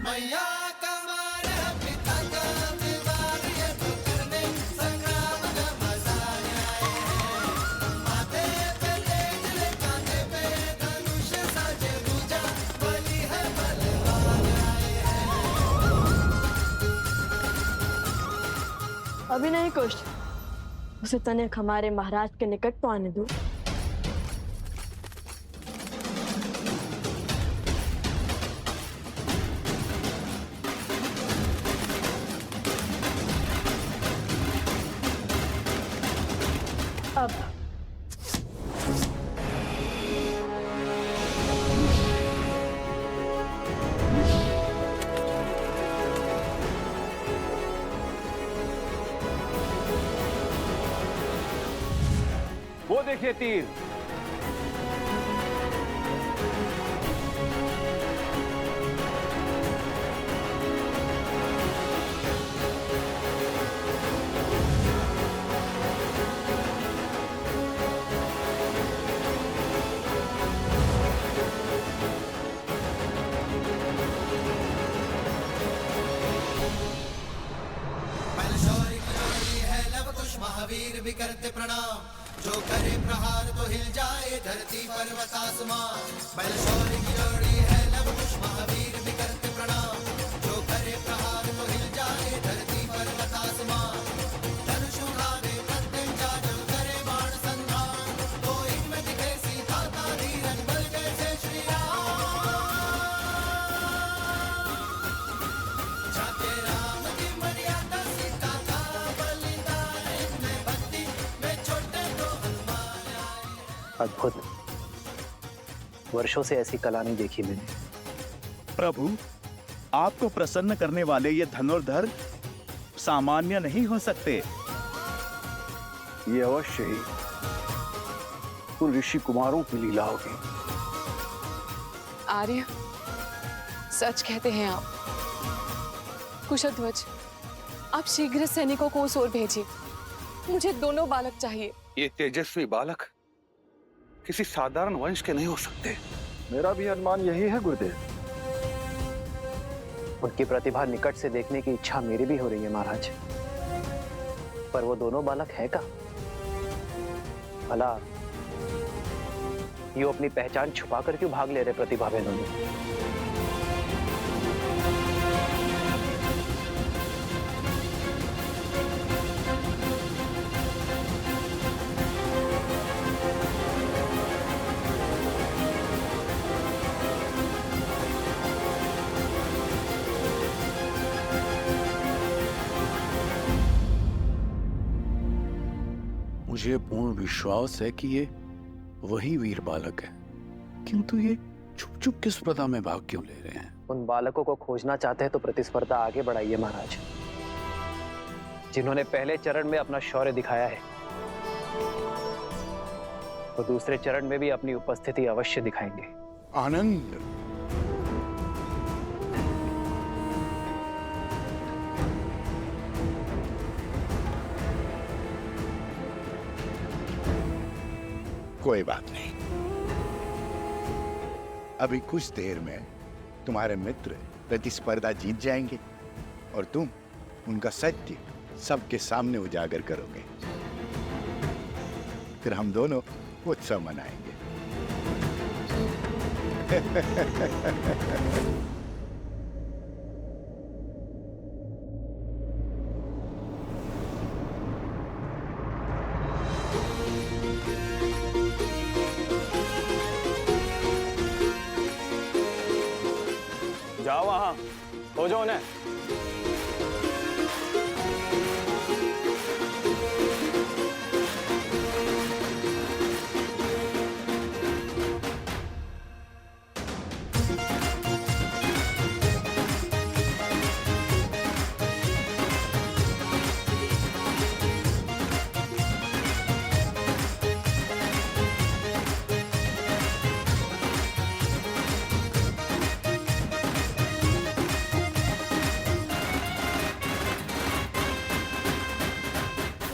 मैया कमार पिता का दीवार ये तो करने संग्राम का मजा आए हैं। माथे पे तेज ले कांधे पे धनुष साजे दूजा बलि है बलवान आए हैं। अभी नहीं कुछ, उसे तनिक हमारे महाराज के निकट तो आने दो। अब वो देखिए तीर। बलशौरी की जोड़ी है लव कुश महावीर भी करते प्रणाम। जो करे प्रहार तो हिल जाए धरती पर्वत आसमान। बलशौरी की जोड़ी है लव कुश महावीर भी करते प्रणाम। जो करे प्रहार तो हिल जाए धरती पर्वत आसमान। धनुष उठावे प्रत्यंचा जब करे बाण संधान। तो इनमें दिखे सीता का धीरज बल जैसे श्री राम। जाके राम की मर्यादा सीता का बलिदान। इनमें भक्ति में छोटे तो हनुमान आए। अद्भुत, वर्षों से ऐसी कला नहीं देखी मैंने। प्रभु, आपको प्रसन्न करने वाले ये धनुर्धर सामान्य नहीं हो सकते। ये अवश्य ही उन ऋषि कुमारों की लीला होगी। आर्य, सच कहते हैं आप। कुशध्वज, आप शीघ्र सैनिकों को उस ओर भेजिए। मुझे दोनों बालक चाहिए। ये तेजस्वी बालक किसी साधारण वंश के नहीं हो सकते। मेरा भी अनुमान यही है गुरुदेव। उनकी प्रतिभा निकट से देखने की इच्छा मेरी भी हो रही है महाराज, पर वो दोनों बालक है का? भला ये अपनी पहचान छुपा कर क्यों भाग ले रहे प्रतिभा बहनों? मुझे पूर्ण विश्वास है कि ये वही वीर बालक है, किंतु ये चुप चुप किस स्पर्धा में भाग क्यों ले रहे हैं? उन बालकों को खोजना चाहते हैं तो प्रतिस्पर्धा आगे बढ़ाइए महाराज। जिन्होंने पहले चरण में अपना शौर्य दिखाया है, वो दूसरे चरण में भी अपनी उपस्थिति अवश्य दिखाएंगे। आनंद, कोई बात नहीं। अभी कुछ देर में तुम्हारे मित्र प्रतिस्पर्धा जीत जाएंगे और तुम उनका सत्य सबके सामने उजागर करोगे। फिर हम दोनों उत्सव मनाएंगे। जाओ वहां, खोजो उन्हें।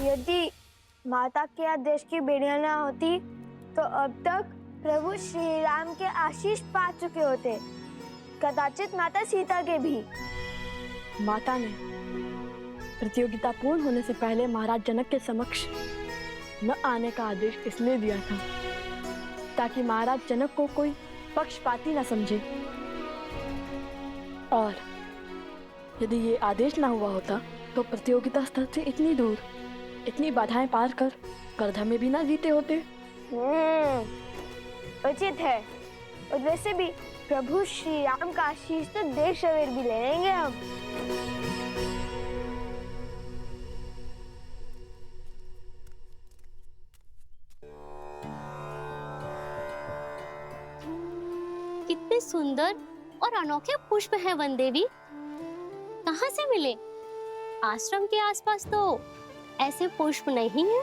यदि माता के आदेश की बेड़ियां ना होती तो अब तक प्रभु श्री राम के आशीष पा चुके होते। कदाचित माता सीता के भी। माता ने प्रतियोगिता पूर्ण होने से पहले महाराज जनक के समक्ष न आने का आदेश इसलिए दिया था ताकि महाराज जनक को कोई पक्षपाती न समझे। और यदि ये आदेश ना हुआ होता तो प्रतियोगिता स्थल से इतनी दूर, इतनी बाधाएं पार कर करधा में भी ना जीते होते। उचित है। और वैसे भी प्रभु श्री राम का आशीष तो देर सवेर भी ले लेंगे हम। कितने सुंदर और अनोखे पुष्प हैं वन देवी। कहाँ से मिले? आश्रम के आसपास तो ऐसे पुष्प नहीं है।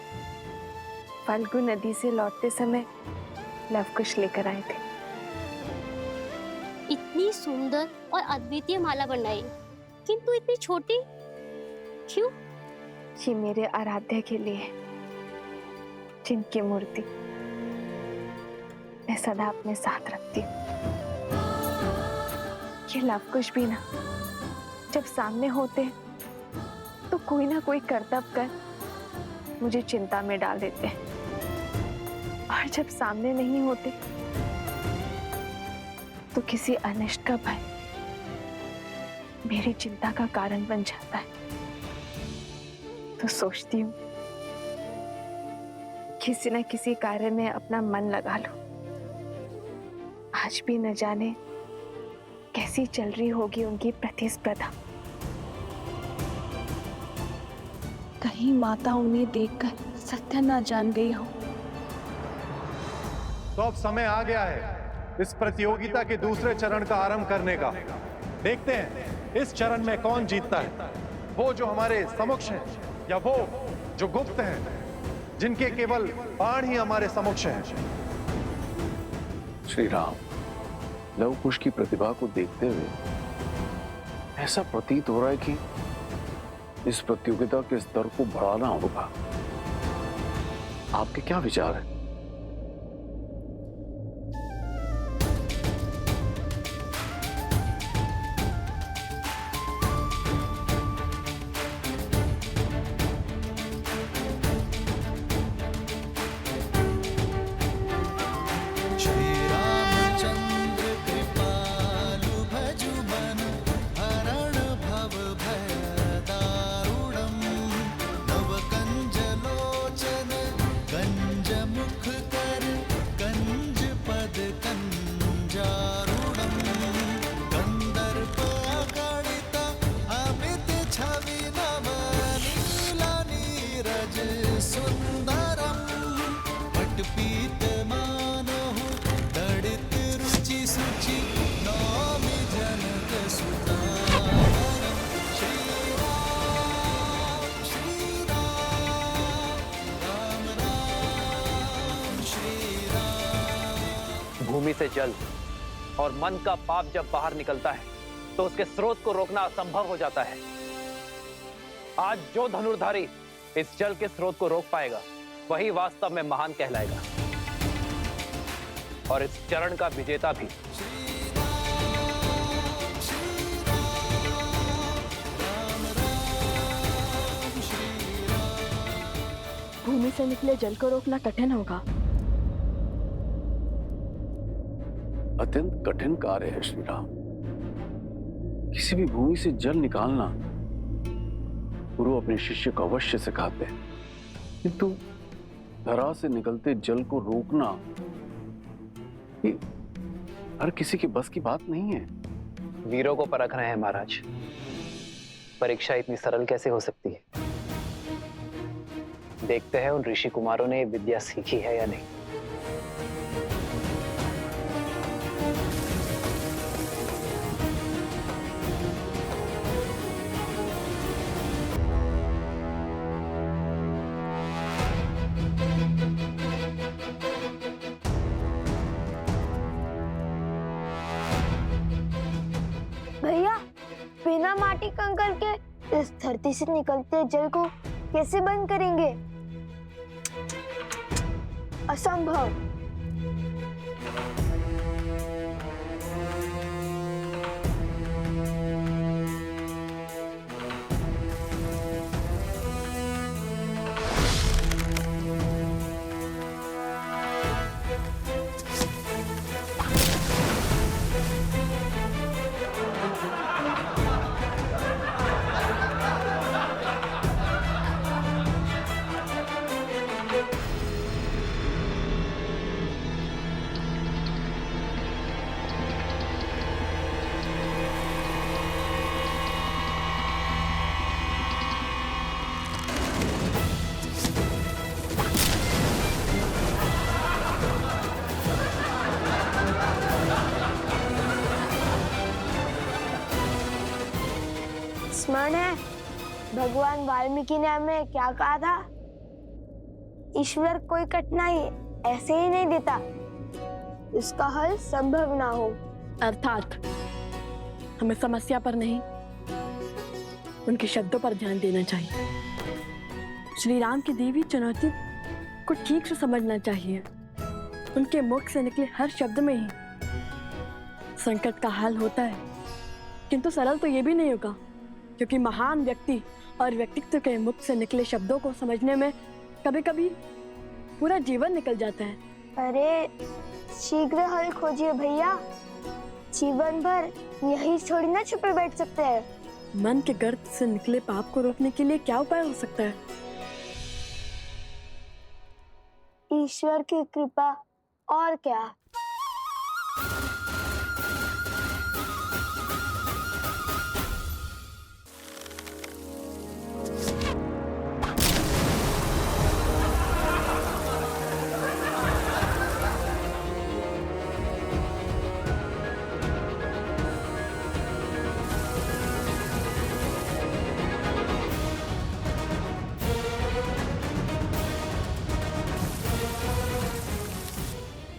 फाल्गु नदी से लौटते समय लवकुश लेकर आए थे। इतनी सुंदर और अद्वितीय माला बनाई, किंतु इतनी छोटी क्यों? ये मेरे आराध्य के लिए, जिनकी मूर्ति मैं सदा अपने साथ रखती हूँ। ये लवकुश भी ना जब सामने होते तो कोई ना कोई करतब कर मुझे चिंता में डाल देते हैं, और जब सामने नहीं होते तो किसी अनिष्ट का भय मेरी चिंता का कारण बन जाता है। तो सोचती हूँ किसी न किसी कार्य में अपना मन लगा लूं। आज भी न जाने कैसी चल रही होगी उनकी प्रतिस्पर्धा। कहीं माता उन्हें देखकर सत्य न जान गई हो। तो अब समय आ गया है इस प्रतियोगिता के दूसरे चरण का आरंभ करने का। देखते हैं इस चरण में कौन जीतता है, वो जो हमारे समक्ष हैं या वो जो गुप्त हैं, जिनके केवल बाण ही हमारे समक्ष हैं। श्री राम, लवकुश की प्रतिभा को देखते हुए ऐसा प्रतीत हो रहा है कि इस प्रतियोगिता के स्तर को बढ़ाना होगा। आपके क्या विचार है? भूमि से जल और मन का पाप जब बाहर निकलता है तो उसके स्रोत को रोकना असंभव हो जाता है। आज जो धनुर्धारी इस जल के स्रोत को रोक पाएगा वही वास्तव में महान कहलाएगा, और इस चरण का विजेता भी। भूमि से निकले जल को रोकना कठिन होगा। अत्यंत कठिन कार्य है श्री राम। किसी भी भूमि से जल निकालना गुरु अपने शिष्य को अवश्य सिखाते हैं, किंतु धरा से निकलते जल को रोकना ये हर किसी के बस की बात नहीं है। वीरों को परख रहे हैं महाराज। परीक्षा इतनी सरल कैसे हो सकती है? देखते हैं उन ऋषि कुमारों ने विद्या सीखी है या नहीं। भैया, बिना माटी कंकड़ के इस धरती से निकलते जल को कैसे बंद करेंगे? असंभव। स्मरण है भगवान वाल्मीकि ने हमें क्या कहा था? ईश्वर कोई कठिनाई ऐसे ही नहीं देता इसका हल संभव ना हो। अर्थात हमें समस्या पर नहीं, उनके शब्दों पर ध्यान देना चाहिए। श्री राम की दी हुई चुनौती को ठीक से समझना चाहिए। उनके मुख से निकले हर शब्द में ही संकट का हल होता है, किंतु सरल तो ये भी नहीं होगा, क्योंकि महान व्यक्ति और व्यक्तित्व के मुख से निकले शब्दों को समझने में कभी कभी पूरा जीवन निकल जाता है। अरे शीघ्र हल खोजिए भैया, जीवन भर यही थोड़ी ना छुपे बैठ सकते हैं। मन के गर्त से निकले पाप को रोकने के लिए क्या उपाय हो सकता है? ईश्वर की कृपा, और क्या।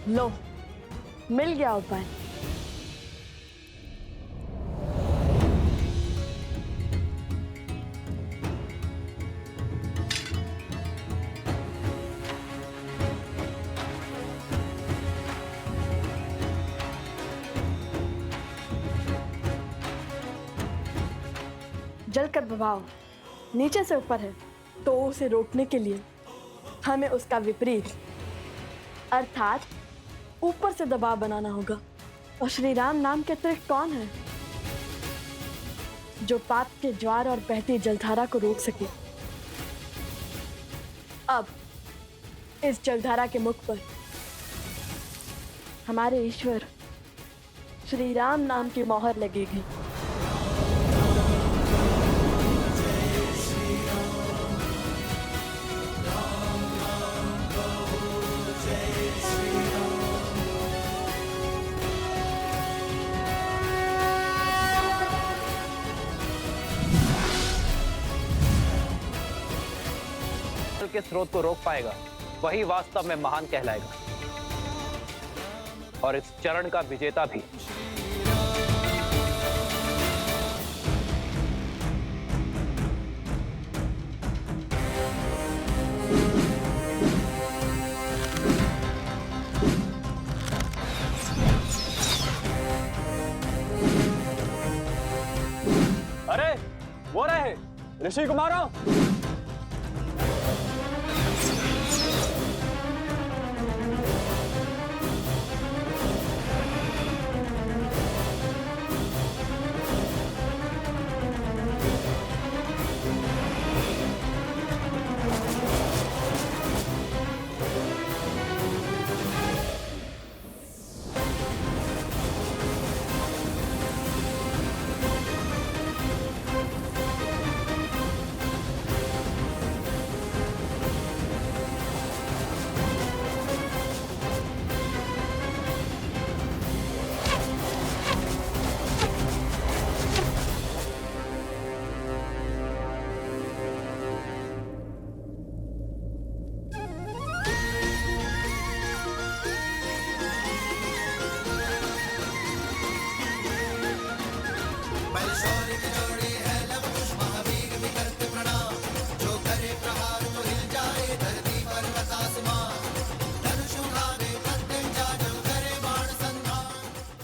लो, मिल गया उपाय। जल का प्रभाव नीचे से ऊपर है, तो उसे रोकने के लिए हमें उसका विपरीत अर्थात ऊपर से दबाव बनाना होगा। और श्री राम नाम के अतिरिक्त कौन है जो पाप के ज्वार और बहती जलधारा को रोक सके? अब इस जलधारा के मुख पर हमारे ईश्वर श्री राम नाम की मोहर लगेगी। के स्रोत को रोक पाएगा वही वास्तव में महान कहलाएगा, और इस चरण का विजेता भी। अरे वो रहे ऋषि कुमारों।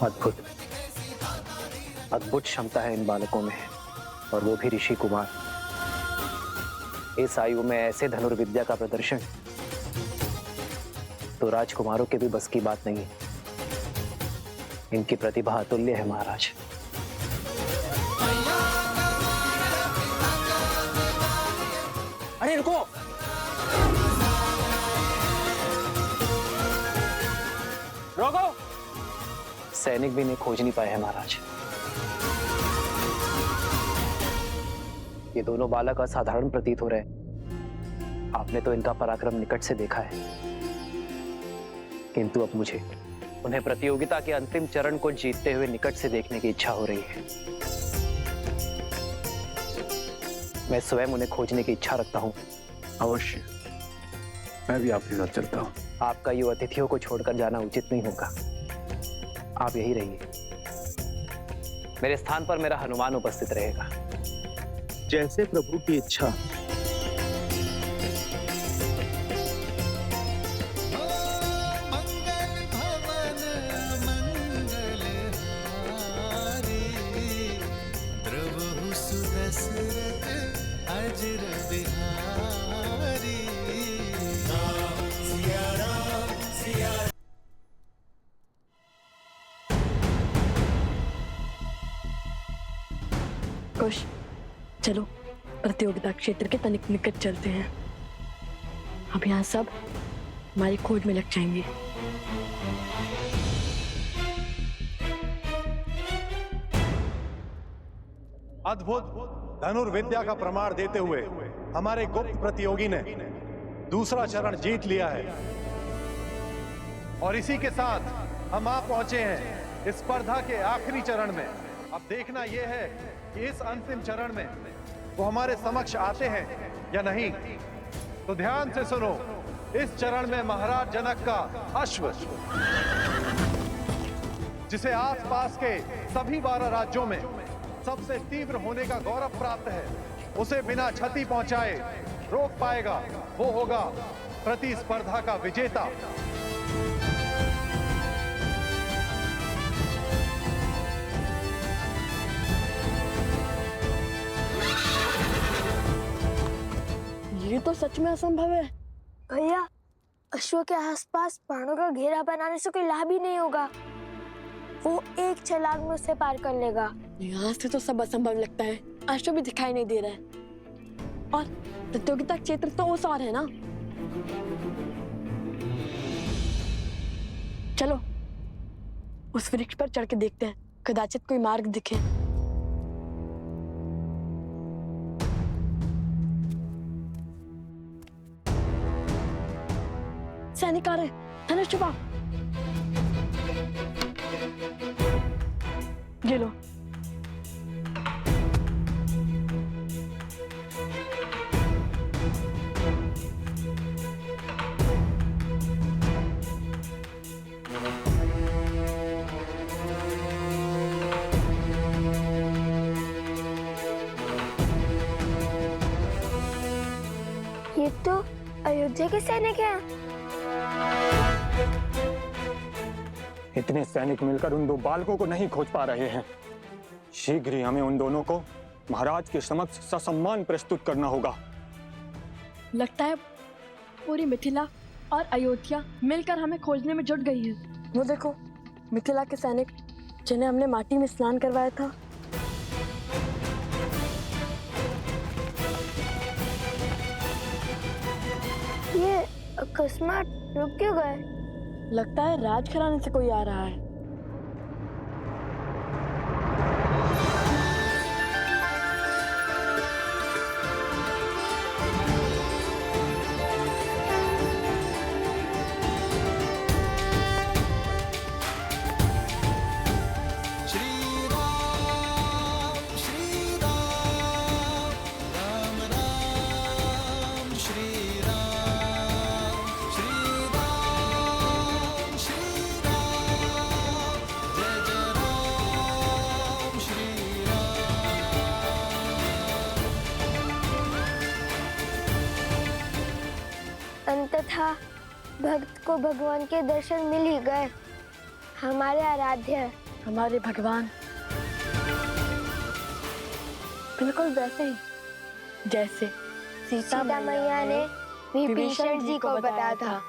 अद्भुत अद्भुत क्षमता है इन बालकों में, और वो भी ऋषि कुमार। इस आयु में ऐसे धनुर्विद्या का प्रदर्शन तो राजकुमारों के भी बस की बात नहीं है। इनकी प्रतिभा अतुल्य है महाराज। अरे रुको, रोको। सैनिक भी इन्हें खोज नहीं पाए हैं महाराज। ये दोनों बालक असाधारण प्रतीत हो रहे हैं। आपने तो इनका पराक्रम निकट से देखा है, किंतु अब मुझे उन्हें प्रतियोगिता के अंतिम चरण को जीतते हुए निकट से देखने की इच्छा हो रही है। मैं स्वयं उन्हें खोजने की इच्छा रखता हूँ। अवश्य, मैं भी आपके साथ चलता हूँ। आपका यूं अतिथियों को छोड़कर जाना उचित नहीं होगा। आप यही रहिए। मेरे स्थान पर मेरा हनुमान उपस्थित रहेगा। जैसे प्रभु की इच्छा। कुश, चलो प्रतियोगिता क्षेत्र के तनिक निकट चलते हैं। अब यहाँ सब हमारी खोज में लग जाएंगे। अद्भुत धनुर्विद्या का प्रमाण देते हुए हमारे गुप्त प्रतियोगी ने दूसरा चरण जीत लिया है। और इसी के साथ हम आ पहुंचे हैं इस स्पर्धा के आखिरी चरण में। अब देखना यह है कि इस अंतिम चरण में वो हमारे समक्ष आते हैं या नहीं। तो ध्यान से सुनो, इस चरण में महाराज जनक का अश्व, जिसे आसपास के सभी 12 राज्यों में सबसे तीव्र होने का गौरव प्राप्त है, उसे बिना क्षति पहुंचाए रोक पाएगा, वो होगा प्रतिस्पर्धा का विजेता। ये तो सच में असंभव है। भैया, अश्व के आसपास बाणों का घेरा बनाने से कोई लाभ ही नहीं होगा। वो एक छलांग में उसे पार कर लेगा। यहाँ से तो सब असंभव लगता है। अश्व भी दिखाई नहीं दे रहा है और प्रतियोगिता क्षेत्र तो उस और है ना। चलो उस वृक्ष पर चढ़ के देखते हैं, कदाचित कोई मार्ग दिखे। सैनिक आ रहे, धनुष छुपाओ। ये लो। ये तो अयोध्या के सैनिक हैं। इतने सैनिक मिलकर उन 2 बालकों को नहीं खोज पा रहे हैं। शीघ्र ही हमें उन दोनों को महाराज के समक्ष ससम्मान प्रस्तुत करना होगा। लगता है पूरी मिथिला और अयोध्या मिलकर हमें खोजने में जुट गई है। वो देखो, मिथिला के सैनिक जिन्हें हमने माटी में स्नान करवाया था। ये अकस्मात रुक क्यों गए? लगता है राजघराने से कोई आ रहा है। अंततः भक्त को भगवान के दर्शन मिल ही गए। हमारे आराध्य, हमारे भगवान, बिल्कुल वैसे ही जैसे सीता मैया ने विभीषण जी को बताया था।